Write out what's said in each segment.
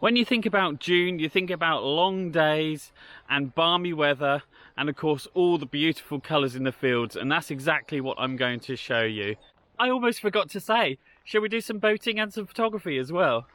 When you think about June, you think about long days and balmy weather and of course all the beautiful colours in the fields, and that's exactly what I'm going to show you. I almost forgot to say, shall we do some boating and some photography as well?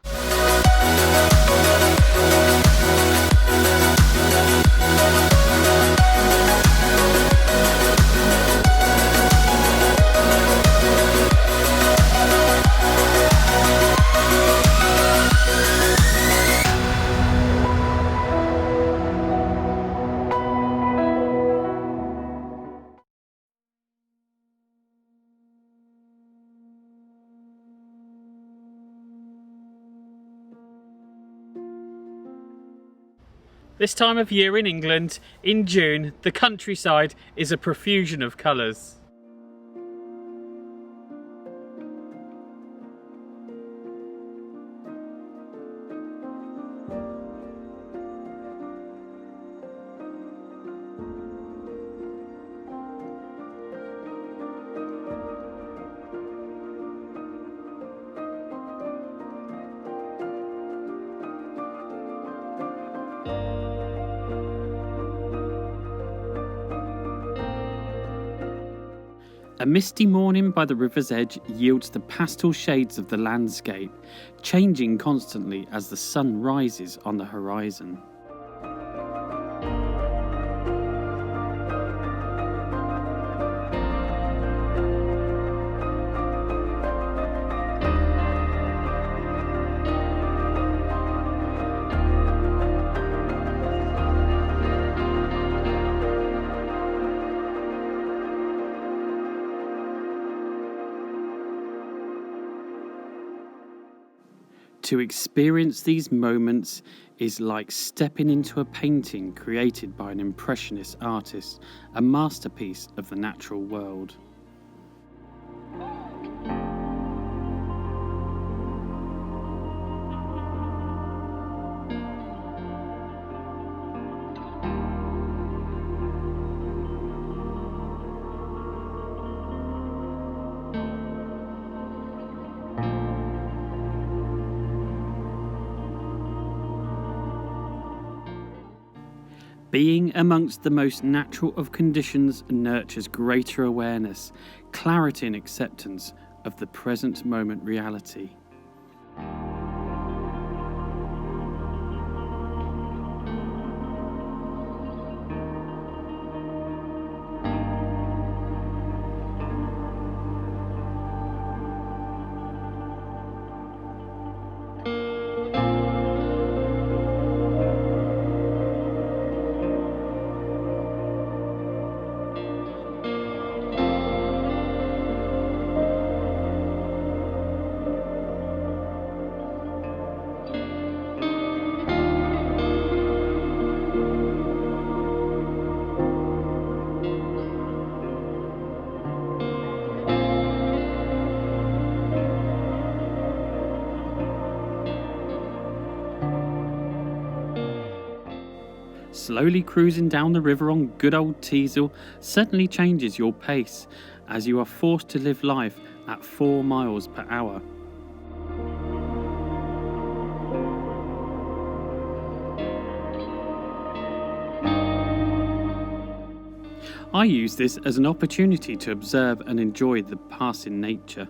This time of year in England, in June, the countryside is a profusion of colours. A misty morning by the river's edge yields the pastel shades of the landscape, changing constantly as the sun rises on the horizon. To experience these moments is like stepping into a painting created by an impressionist artist, a masterpiece of the natural world. Being amongst the most natural of conditions nurtures greater awareness, clarity and acceptance of the present moment reality. Slowly cruising down the river on good old Teasel certainly changes your pace, as you are forced to live life at 4 miles per hour. I use this as an opportunity to observe and enjoy the passing nature.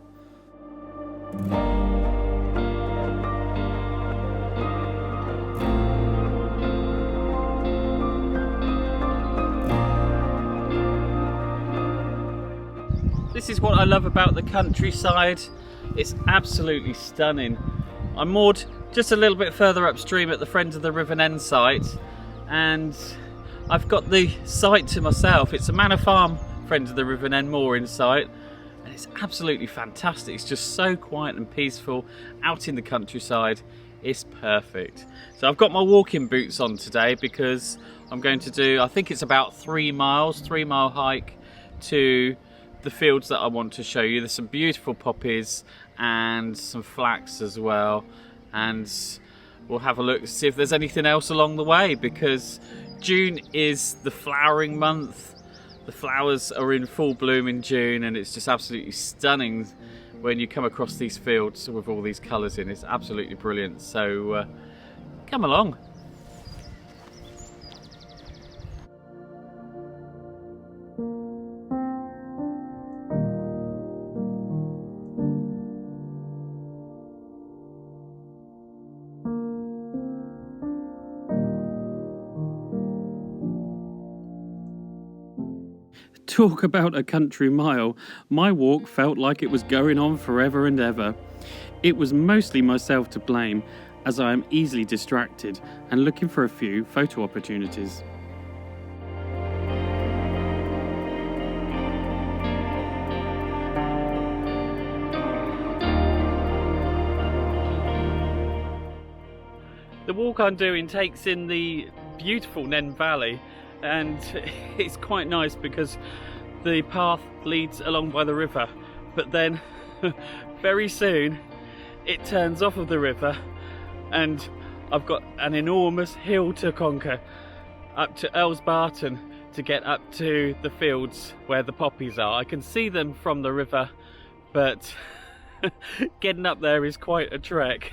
This is what I love about the countryside. It's absolutely stunning. I'm moored just a little bit further upstream at the Friends of the River Nene site, and I've got the site to myself. It's a Manor Farm Friends of the River Nene mooring site, and it's absolutely fantastic. It's just so quiet and peaceful out in the countryside. It's perfect. So I've got my walking boots on today because I'm going to do, I think it's about 3 miles, 3-mile hike to the fields that I want to show you. There's some beautiful poppies and some flax as well, and we'll have a look, see if there's anything else along the way, because June is the flowering month. The flowers are in full bloom in June, and it's just absolutely stunning when you come across these fields with all these colours in. It's absolutely brilliant. So Come along. Talk about a country mile. My walk felt like it was going on forever and ever. It was mostly myself to blame, as I am easily distracted and looking for a few photo opportunities. The walk I'm doing takes in the beautiful Nene Valley, and it's quite nice because the path leads along by the river, but then very soon it turns off of the river and I've got an enormous hill to conquer up to Barton to get up to the fields where the poppies are. I can see them from the river, but getting up there is quite a trek.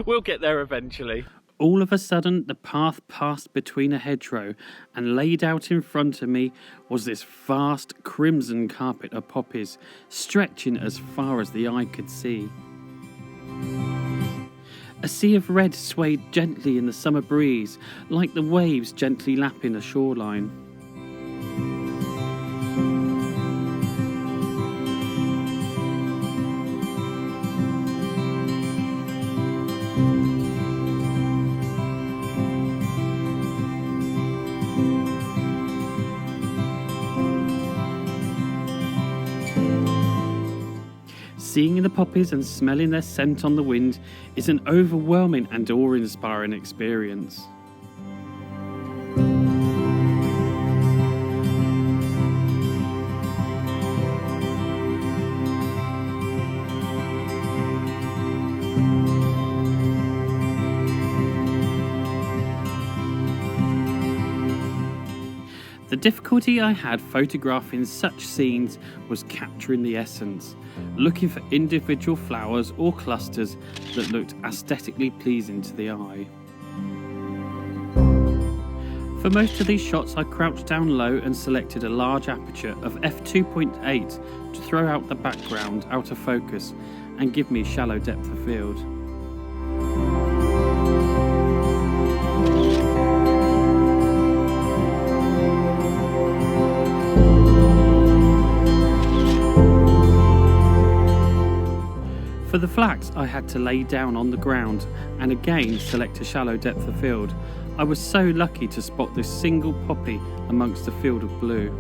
We'll get there eventually. All of a sudden, the path passed between a hedgerow, and laid out in front of me was this vast crimson carpet of poppies, stretching as far as the eye could see. A sea of red swayed gently in the summer breeze, like the waves gently lapping a shoreline. Seeing the poppies and smelling their scent on the wind is an overwhelming and awe-inspiring experience. The difficulty I had photographing such scenes was capturing the essence, looking for individual flowers or clusters that looked aesthetically pleasing to the eye. For most of these shots I crouched down low and selected a large aperture of f2.8 to throw out the background out of focus and give me shallow depth of field. For the flax, I had to lay down on the ground and again select a shallow depth of field. I was so lucky to spot this single poppy amongst a field of blue.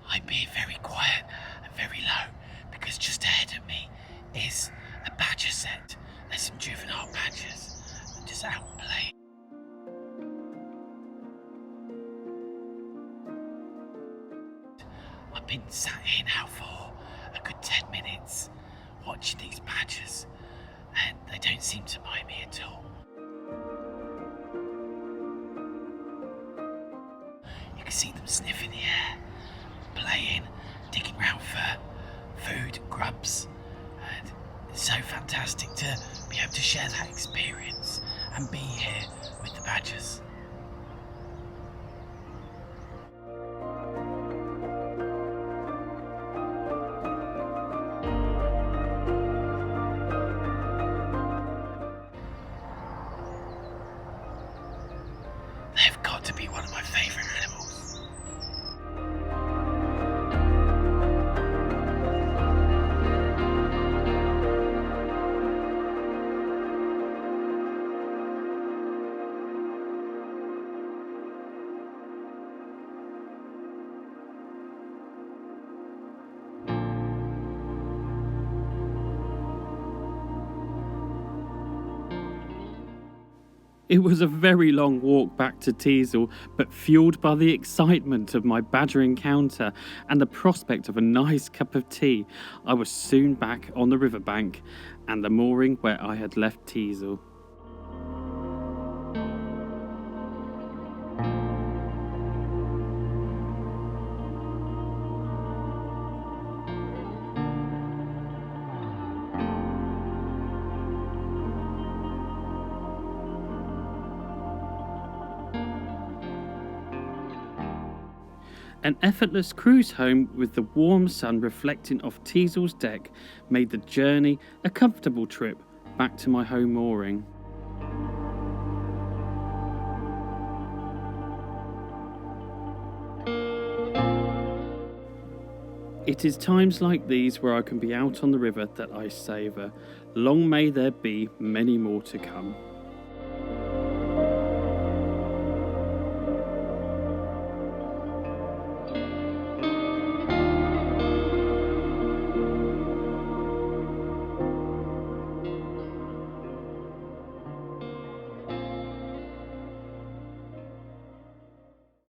I'm being very quiet and very low because just ahead of me is a badger set. There's some juvenile badgers just out playing. I've been sat here now for a good 10 minutes watching these badgers, and they don't seem to mind me at all. You can see them sniffing the air, playing, digging round for food, grubs, and it's so fantastic to be able to share that experience and be here with the badgers. They've got to be one of my favourite animals. It was a very long walk back to Teasle, but fueled by the excitement of my badger encounter and the prospect of a nice cup of tea, I was soon back on the riverbank and the mooring where I had left Teasle. An effortless cruise home with the warm sun reflecting off Teasle's deck made the journey a comfortable trip back to my home mooring. It is times like these where I can be out on the river that I savour. Long may there be many more to come.